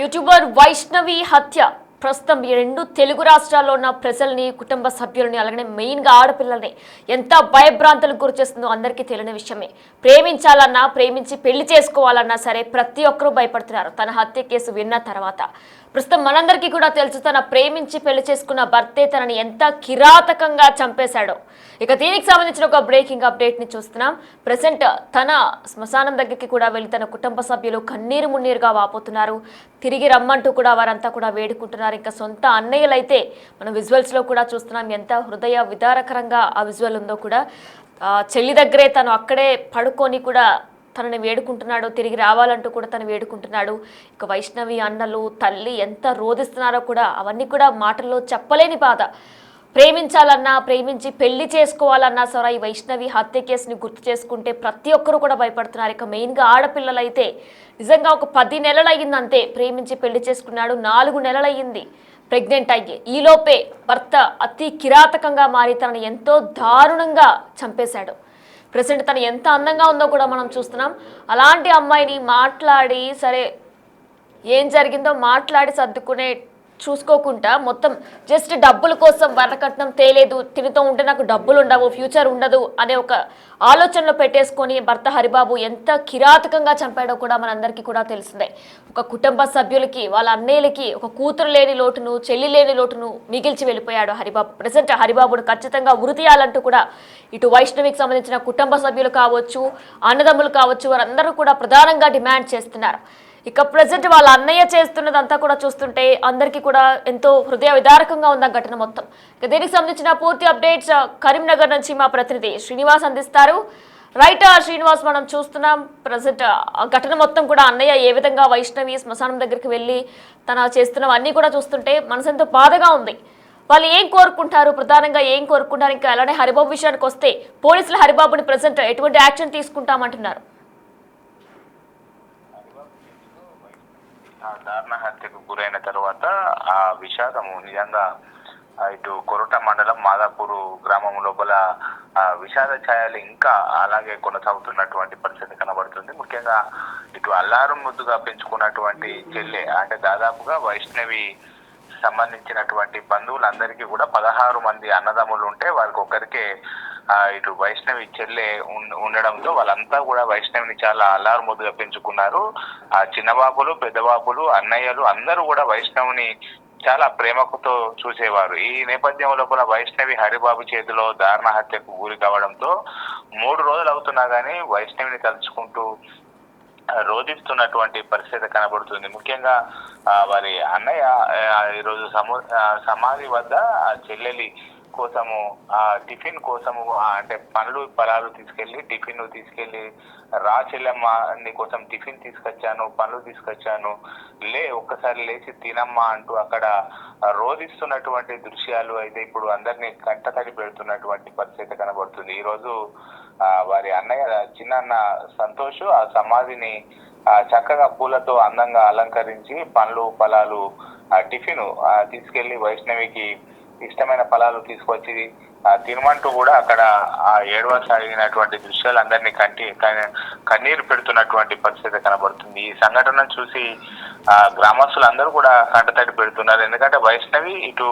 YouTuber Vaishnavi హత్య ప్రస్తుతం ఈ రెండు తెలుగు రాష్ట్రాల్లో ఉన్న ప్రజల్ని కుటుంబ సభ్యులని అలాగే మెయిన్గా ఆడపిల్లల్ని ఎంత భయభ్రాంతులకు గురిచేస్తుందో అందరికీ తెలియని విషయమే. ప్రేమించాలన్నా ప్రేమించి పెళ్లి చేసుకోవాలన్నా సరే ప్రతి ఒక్కరూ భయపడుతున్నారు తన హత్య కేసు విన్న తర్వాత. ప్రస్తుతం మనందరికీ కూడా తెలుసు తన ప్రేమించి పెళ్లి చేసుకున్న భర్తే తనని ఎంత కిరాతకంగా చంపేశాడో. ఇక దీనికి సంబంధించిన ఒక బ్రేకింగ్ అప్డేట్ ని చూస్తున్నాం. ప్రెసెంట్ తన శ్మశానం దగ్గరికి కూడా వెళ్ళి తన కుటుంబ సభ్యులు కన్నీరు మున్నీరుగా వాపోతున్నారు. తిరిగి రమ్మంటూ కూడా వారంతా కూడా వేడుకుంటున్నారు. ఇంకా సొంత అన్నయ్యలైతే మనం విజువల్స్ లో కూడా చూస్తున్నాం ఎంత హృదయ విదారకరంగా ఆ విజువల్ ఉందో కూడా. చెల్లి దగ్గరే తను అక్కడే పడుకొని కూడా తనని వేడుకుంటున్నాడు, తిరిగి రావాలంటూ కూడా తను వేడుకుంటున్నాడు. ఇక వైష్ణవి అన్నలు తల్లి ఎంత రోధిస్తున్నారో కూడా అవన్నీ కూడా మాటల్లో చెప్పలేని బాధ. ప్రేమించాలన్నా ప్రేమించి పెళ్లి చేసుకోవాలన్నా సరే ఈ వైష్ణవి హత్య కేసుని గుర్తు చేసుకుంటే ప్రతి ఒక్కరూ కూడా భయపడుతున్నారు. ఇక మెయిన్గా ఆడపిల్లలైతే నిజంగా ఒక 10 నెలలు అయ్యింది అంతే ప్రేమించి పెళ్లి చేసుకున్నాడు. 4 నెలలు అయ్యింది ప్రెగ్నెంట్ అయ్యి. ఈలోపే భర్త అతి కిరాతకంగా మారి తనని ఎంతో దారుణంగా చంపేశాడు. ప్రెసెంట్ తను ఎంత అందంగా ఉందో కూడా మనం చూస్తున్నాం. అలాంటి అమ్మాయిని మాట్లాడి సరే ఏం జరిగిందో మాట్లాడి సర్దుకునే చూసుకోకుండా మొత్తం జస్ట్ డబ్బుల కోసం వరకట్నం తేలేదు, తినుతూ ఉంటే నాకు డబ్బులు ఉండవు, ఫ్యూచర్ ఉండదు అనే ఒక ఆలోచనలో పెట్టేసుకొని భర్త హరిబాబు ఎంత కిరాతకంగా చంపాడో కూడా మనందరికీ కూడా తెలిసిందే. ఒక కుటుంబ సభ్యులకి వాళ్ళ అన్నయ్యలకి ఒక కూతురు లేని లోటును చెల్లి లేని లోటును మిగిల్చి వెళ్ళిపోయాడు హరిబాబు. ప్రజెంట్ హరిబాబును ఖచ్చితంగా ఉరి తీయాలంటూ కూడా ఇటు వైష్ణవికి సంబంధించిన కుటుంబ సభ్యులు కావచ్చు, అన్నదమ్ములు కావచ్చు, వారందరూ కూడా ప్రధానంగా డిమాండ్ చేస్తున్నారు. ఇక ప్రజెంట్ వాళ్ళ అన్నయ్య చేస్తున్నదంతా కూడా చూస్తుంటే అందరికీ కూడా ఎంతో హృదయ విదారకంగా ఉంది ఆ ఘటన మొత్తం. ఇక దీనికి సంబంధించిన పూర్తి అప్డేట్స్ కరీంనగర్ నుంచి మా ప్రతినిధి శ్రీనివాస్ అందిస్తారు. రైట్ శ్రీనివాస్, మనం చూస్తున్నాం ప్రజెంట్ ఆ ఘటన మొత్తం కూడా అన్నయ్య ఏ విధంగా వైష్ణవి శ్మశానం దగ్గరికి వెళ్ళి తన చేస్తున్నవన్నీ కూడా చూస్తుంటే మనసు ఎంతో బాధగా ఉంది. వాళ్ళు ఏం కోరుకుంటారు, ప్రధానంగా ఏం కోరుకుంటారు? ఇంకా అలానే హరిబాబు విషయానికి వస్తే పోలీసులు హరిబాబుని ప్రజెంట్ ఎటువంటి యాక్షన్ తీసుకుంటామంటున్నారు? దారుణ హత్యకు గురైన తర్వాత ఆ విషాదము నిజంగా ఇటు కొరట మండలం మాదాపూర్ గ్రామం లోపల విషాద ఛాయలు ఇంకా అలాగే కొనసాగుతున్నటువంటి పరిస్థితి కనబడుతుంది. ముఖ్యంగా ఇటు అల్లారు ముద్దుగా పెంచుకున్నటువంటి చెల్లె అంటే దాదాపుగా వైష్ణవి సంబంధించినటువంటి బంధువులందరికీ కూడా 16 మంది అన్నదమ్ములు ఉంటే వారికి ఒక్కరికే ఇటు వైష్ణవి చెల్లె ఉండడంతో వాళ్ళంతా కూడా వైష్ణవిని చాలా అల్లారు ముద్దుగా పెంచుకున్నారు. ఆ చిన్నబాబులు పెద్దబాబులు అన్నయ్యలు అందరూ కూడా వైష్ణవిని చాలా ప్రేమతో చూసేవారు. ఈ నేపథ్యంలో కూడా వైష్ణవి హరిబాబు చేతిలో దారుణ హత్యకు గురి కావడంతో 3 రోజులు అవుతున్నా కానీ వైష్ణవిని తలుచుకుంటూ రోధిస్తున్నటువంటి పరిస్థితి కనబడుతుంది. ముఖ్యంగా వారి అన్నయ్య ఈరోజు సమాధి వద్ద చెల్లెలి కోసము టిఫిన్ కోసము అంటే పండ్లు ఫలాలు తీసుకెళ్లి రా చెల్లెమ్మ నీ కోసం టిఫిన్ తీసుకొచ్చాను, పండ్లు తీసుకొచ్చాను, ఒక్కసారి లేచి తినమ్మా అంటూ అక్కడ రోధిస్తున్నటువంటి దృశ్యాలు అయితే ఇప్పుడు అందరినీ కంటతడి పెడుతున్నటువంటి పరిస్థితి కనబడుతుంది. ఈ రోజు వారి అన్నయ్య చిన్న సంతోష్ ఆ సమాధిని చక్కగా పూలతో అందంగా అలంకరించి పండ్లు ఫలాలు టిఫిన్ తీసుకెళ్లి వైష్ణవికి ఇష్టమైన ఫలాలు తీసుకొచ్చి తినమంటూ కూడా అక్కడ ఏడవసాగినటువంటి దృశ్యాలు అందరినీ కన్నీరు పెడుతున్నటువంటి పరిస్థితి కనబడుతుంది. ఈ సంఘటనను చూసి గ్రామస్తులందరూ కూడా కంటతడి పెడుతున్నారు. ఎందుకంటే వైష్ణవి ఇటు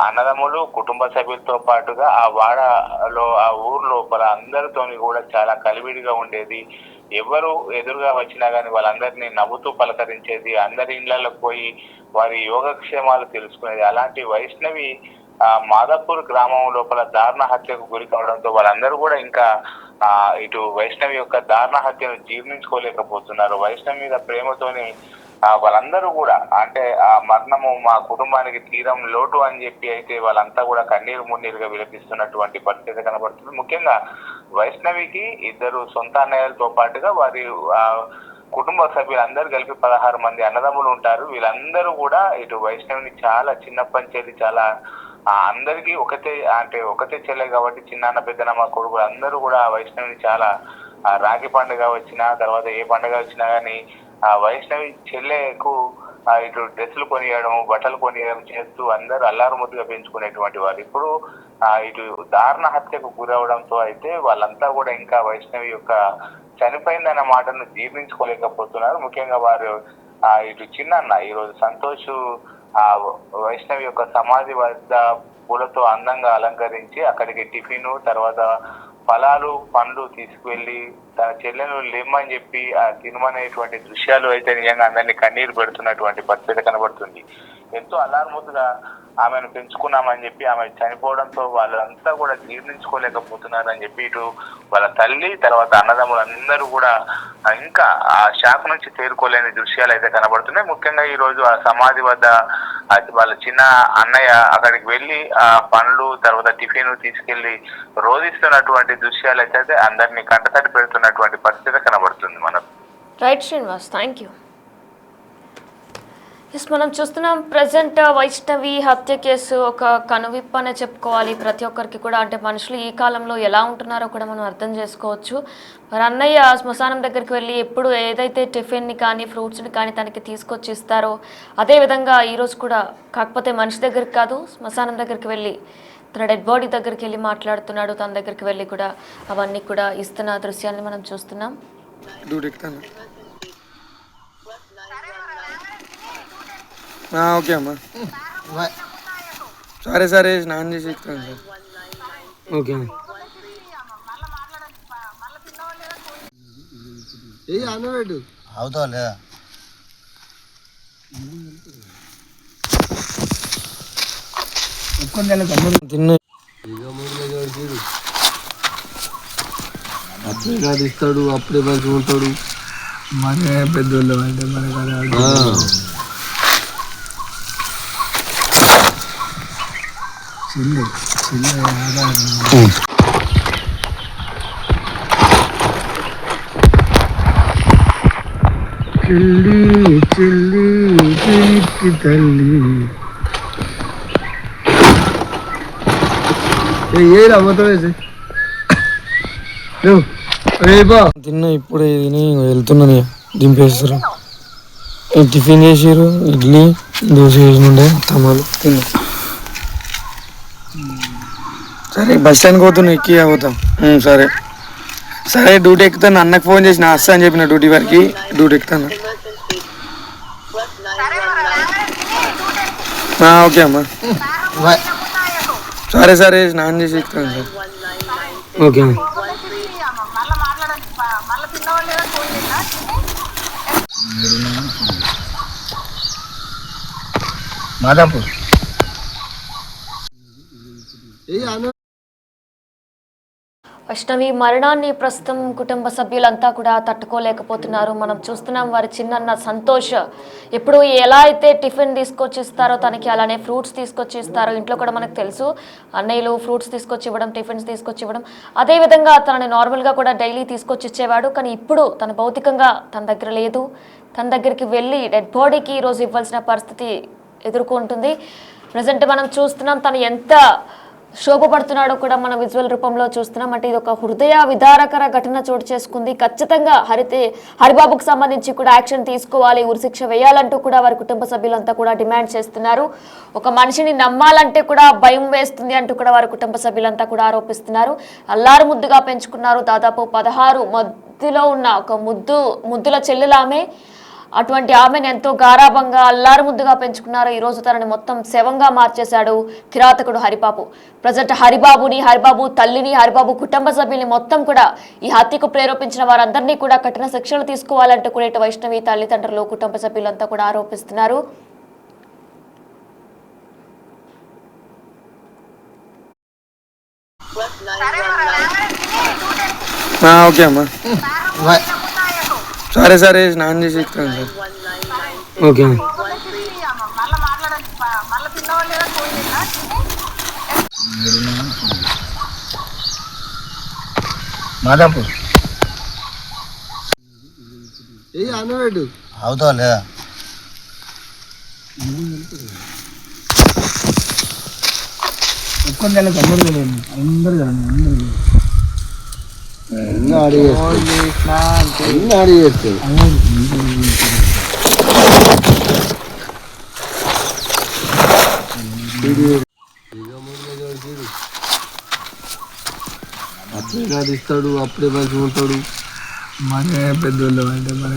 అన్నదమ్ములు కుటుంబ సభ్యులతో పాటుగా ఆ వాడలో ఆ ఊరు లోపల అందరితోని కూడా చాలా కలివిడిగా ఉండేది. ఎవరు ఎదురుగా వచ్చినా కానీ వాళ్ళందరినీ నవ్వుతూ పలకరించేది, అందరి ఇళ్లలోకి పోయి వారి యోగక్షేమాలు తెలుసుకునేది. అలాంటి వైష్ణవి మాదాపూర్ గ్రామం లోపల దారుణ హత్యకు గురి కావడంతో వాళ్ళందరూ కూడా ఇంకా ఇటు వైష్ణవి యొక్క దారుణ హత్యను జీర్ణించుకోలేకపోతున్నారు. వైష్ణవి మీద ప్రేమతోని వాళ్ళందరూ కూడా అంటే ఆ మరణము మా కుటుంబానికి తీరం లోటు అని చెప్పి అయితే వాళ్ళంతా కూడా కన్నీరు మున్నీరుగా విలపిస్తున్నటువంటి పరిస్థితి కనబడుతుంది. ముఖ్యంగా వైష్ణవికి 2 సొంత అన్నయ్యలతో పాటుగా వారి కుటుంబ సభ్యులందరూ కలిపి 16 మంది అన్నదమ్ములు ఉంటారు. వీళ్ళందరూ కూడా ఇటు వైష్ణవిని చాలా చిన్నప్పటి నుంచి చాలా అందరికీ ఒకటే చెల్లె కాబట్టి చిన్నాన్న పెద్దనమ్మ కొడుకు అందరూ కూడా వైష్ణవిని చాలా రాఖీ పండుగ వచ్చినా తర్వాత ఏ పండుగ వచ్చినా కానీ వైష్ణవి చెల్లెకు ఇటు డ్రెస్సులు కొనియడం బట్టలు కొనియడం చేస్తూ అందరూ అల్లారు ముద్దుగా పెంచుకునేటువంటి వారు. ఇప్పుడు ఇటు దారుణ హత్యకు గురవడంతో అయితే వాళ్ళంతా కూడా ఇంకా వైష్ణవి యొక్క చనిపోయిందన్న మాటను జీర్ణించుకోలేకపోతున్నారు. ముఖ్యంగా వారు ఇటు చిన్న ఈరోజు సంతోష్ ఆ వైష్ణవి యొక్క సమాధి వద్ద పూలతో అందంగా అలంకరించి అక్కడికి టిఫిన్ తర్వాత ఫలాలు పండ్లు తీసుకువెళ్ళి తన చెల్లెను లేమ్మని చెప్పి తినమనేటువంటి దృశ్యాలు అయితే నిజంగా అందరినీ కన్నీరు పెడుతున్నటువంటి పరిస్థితి కనబడుతుంది. ఎంతో అల్లారుముద్దుగా ఆమెను పెంచుకున్నామని చెప్పి ఆమె చనిపోవడంతో వాళ్ళంతా కూడా జీర్ణించుకోలేకపోతున్నారు అని చెప్పి ఇటు వాళ్ళ తల్లి తర్వాత అన్నదమ్ములు అందరూ కూడా ఇంకా ఆ షాక్ నుంచి తేరుకోలేని దృశ్యాలు అయితే కనబడుతున్నాయి. ముఖ్యంగా ఈ రోజు ఆ సమాధి వద్ద వాళ్ళ చిన్న అన్నయ్య అక్కడికి వెళ్ళి ఆ పండ్లు తర్వాత టిఫిన్ తీసుకెళ్లి రోధిస్తున్నటువంటి దృశ్యాలు అయితే అందరినీ కంటతడి పెడుతున్నటువంటి పరిస్థితి కనబడుతుంది మనకు. Right Srinivas, thank you. Yes, మనం చూస్తున్నాం ప్రజెంట్ వైష్ణవి హత్య కేసు ఒక కనువిప్పు అనే చెప్పుకోవాలి ప్రతి ఒక్కరికి కూడా. అంటే మనుషులు ఈ కాలంలో ఎలా ఉంటున్నారో కూడా మనం అర్థం చేసుకోవచ్చు. మరి అన్నయ్య శ్మశానం దగ్గరికి వెళ్ళి ఎప్పుడు ఏదైతే టిఫిన్ని కానీ ఫ్రూట్స్ని కానీ తనకి తీసుకొచ్చి ఇస్తారో అదేవిధంగా ఈరోజు కూడా, కాకపోతే మనిషి దగ్గరికి కాదు శ్మశానం దగ్గరికి వెళ్ళి తన డెడ్ బాడీ దగ్గరికి వెళ్ళి మాట్లాడుతున్నాడు. తన దగ్గరికి వెళ్ళి కూడా అవన్నీ కూడా ఇస్తున్న దృశ్యాన్ని మనం చూస్తున్నాం. ఓకే అమ్మా, సరే సరే స్నానం చేసి ఇస్తాను సార్. ఓకే అన్నవాడు అవుతా లేదా తిన్నా అప్పుడే ఇస్తాడు, అప్పుడే మంచిగా ఉంటాడు. మన పెద్దోళ్ళు అంటే మన చిల్లి చిల్లి తల్లి ఏరా మొత్తం వేసి తిన్నా. ఇప్పుడే తిని వెళ్తున్నాను, దింపేస్తారు. టిఫిన్ చేసారు, ఇడ్లీ దోశ వేసినుండే తమ్మాలు తిన్నా. సరే బస్ స్టాండ్కి పోతున్నా, ఎక్కి పోతాం. సరే సరే డ్యూటీ ఎక్కుతాను. అన్నకు ఫోన్ చేసి వస్తా అని చెప్పిన డ్యూటీ వరకు డ్యూటీ ఎక్కుతాను. ఓకే అమ్మా, సరే సరే స్నానం చేసి ఇస్తాను సార్. ఓకే మాదాపూర్ వైష్ణవి మరణాన్ని ప్రస్తుతం కుటుంబ సభ్యులంతా కూడా తట్టుకోలేకపోతున్నారు. మనం చూస్తున్నాం వారి చిన్న సంతోష్ ఎప్పుడు ఎలా అయితే టిఫిన్ తీసుకొచ్చి ఇస్తారో తనకి అలానే ఫ్రూట్స్ తీసుకొచ్చి ఇస్తారో. ఇంట్లో కూడా మనకు తెలుసు అన్నయ్యలు ఫ్రూట్స్ తీసుకొచ్చి ఇవ్వడం, టిఫిన్స్ తీసుకొచ్చి ఇవ్వడం, అదేవిధంగా తనని నార్మల్గా కూడా డైలీ తీసుకొచ్చి ఇచ్చేవాడు. కానీ ఇప్పుడు తన భౌతికంగా తన దగ్గర లేదు. తన దగ్గరికి వెళ్ళి డెడ్ బాడీకి ఈరోజు ఇవ్వాల్సిన పరిస్థితి ఎదుర్కొంటుంది. ప్రజెంట్ మనం చూస్తున్నాం తను ఎంత శోభపడుతున్నాడో కూడా మన విజువల్ రూపంలో చూస్తున్నాం. అంటే ఇది ఒక హృదయ విదారకర ఘటన చోటు చేసుకుంది. ఖచ్చితంగా హరిబాబుకు సంబంధించి కూడా యాక్షన్ తీసుకోవాలి, ఉరిశిక్ష వేయాలంటూ కూడా వారి కుటుంబ సభ్యులంతా కూడా డిమాండ్ చేస్తున్నారు. ఒక మనిషిని నమ్మాలంటే కూడా భయం వేస్తుంది అంటూ కూడా వారి కుటుంబ సభ్యులంతా కూడా ఆరోపిస్తున్నారు. అల్లారు ముద్దుగా పెంచుకున్నారు. దాదాపు 16 మధ్యలో ఉన్న ఒక ముద్దుల చెల్లెలామె. అటువంటి ఆమెను ఎంతో గారాభంగా అల్లారు ముద్దుగా పెంచుకున్నారు. ఈరోజు తనని మొత్తం శవంగా మార్చేశాడు కిరాతకుడు హరిబాబు. ప్రజెంట్ హరిబాబు తల్లిని, హరిబాబు కుటుంబ సభ్యుల్ని మొత్తం కూడా ఈ హత్యకు ప్రేరేపించిన వారందరినీ కూడా కఠిన శిక్షలు తీసుకోవాలంటూ కూడా ఇటు వైష్ణవి తల్లిదండ్రులు, కుటుంబ సభ్యులంతా కూడా ఆరోపిస్తున్నారు. ఓకే అమ్మా, సరే సరే స్నానం చేసి ఇస్తాను సార్. ఓకే మాదాపూర్ అన్నవాడు అవుతా లేదా ఒక్క నెలకు అందరూ అప్పుడే ఇస్తాడు, అప్పుడే మంచిగా ఉంటాడు. మన పెద్దోళ్ళు అంటే మన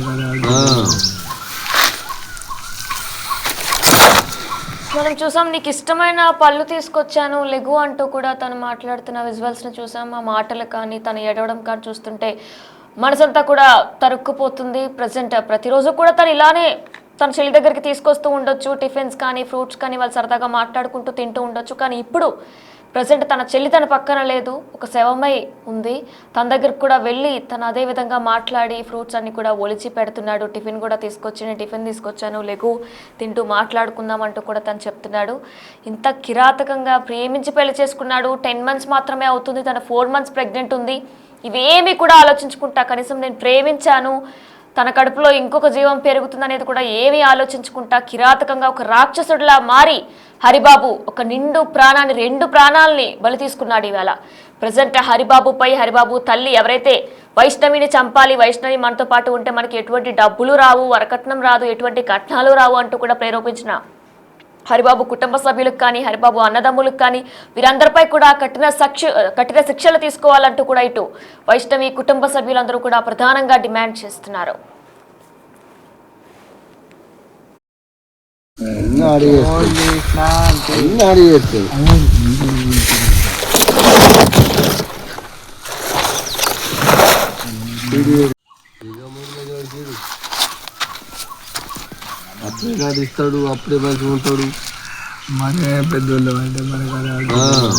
మనం చూసాం, నీకు ఇష్టమైన పళ్ళు తీసుకొచ్చాను లెగు అంటూ కూడా తను మాట్లాడుతున్న విజువల్స్ని చూసాం. ఆ మాటలు కానీ తను ఏడవడం కానీ చూస్తుంటే మనసంతా కూడా తరుక్కుపోతుంది. ప్రతిరోజు కూడా తను ఇలానే తన చెల్లి దగ్గరికి తీసుకొస్తూ ఉండొచ్చు, టిఫిన్స్ కానీ ఫ్రూట్స్ కానీ వాళ్ళు సరదాగా మాట్లాడుకుంటూ తింటూ ఉండొచ్చు. కానీ ఇప్పుడు ప్రజెంట్ తన చెల్లి తన పక్కన లేదు, ఒక శవమై ఉంది. తన దగ్గరకు కూడా వెళ్ళి తను అదే విధంగా మాట్లాడి ఫ్రూట్స్ అన్ని కూడా ఒలిచి పెడుతున్నాడు. టిఫిన్ కూడా టిఫిన్ తీసుకొచ్చాను లెగు తింటూ మాట్లాడుకుందాం అంటూ కూడా తను చెప్తున్నాడు. ఇంత కిరాతకంగా ప్రేమించి పెళ్లి చేసుకున్నాడు. 10 months మాత్రమే అవుతుంది, తన 4 months ప్రెగ్నెంట్ ఉంది. ఇవేమీ కూడా ఆలోచించుకుంటా కనీసం నేను ప్రేమించాను, తన కడుపులో ఇంకొక జీవం పెరుగుతుంది అనేది కూడా ఏమీ ఆలోచించుకుంటా కిరాతకంగా ఒక రాక్షసుడిలా మారి హరిబాబు ఒక నిండు ప్రాణాన్ని 2 ప్రాణాలని బలి తీసుకున్నాడు. ఇవాళ ప్రజెంట్ హరిబాబు తల్లి ఎవరైతే వైష్ణవిని చంపాలి, వైష్ణవి మనతో పాటు ఉంటే మనకి ఎటువంటి డబ్బులు రావు, వరకట్నం రాదు, ఎటువంటి కట్నాలు రావు అంటూ కూడా ప్రేరేపించిన హరిబాబు కుటుంబ సభ్యులకు కానీ హరిబాబు అన్నదమ్ములకు కానీ వీరందరిపై కూడా కఠిన శిక్షలు తీసుకోవాలంటూ కూడా ఇటు వైష్ణవి కుటుంబ సభ్యులందరూ కూడా ప్రధానంగా డిమాండ్ చేస్తున్నారు. అప్పుడే నడుస్తాడు, అప్పుడే మంచిగా ఉంటాడు. మన పెద్దోళ్ళు అంటే మనకు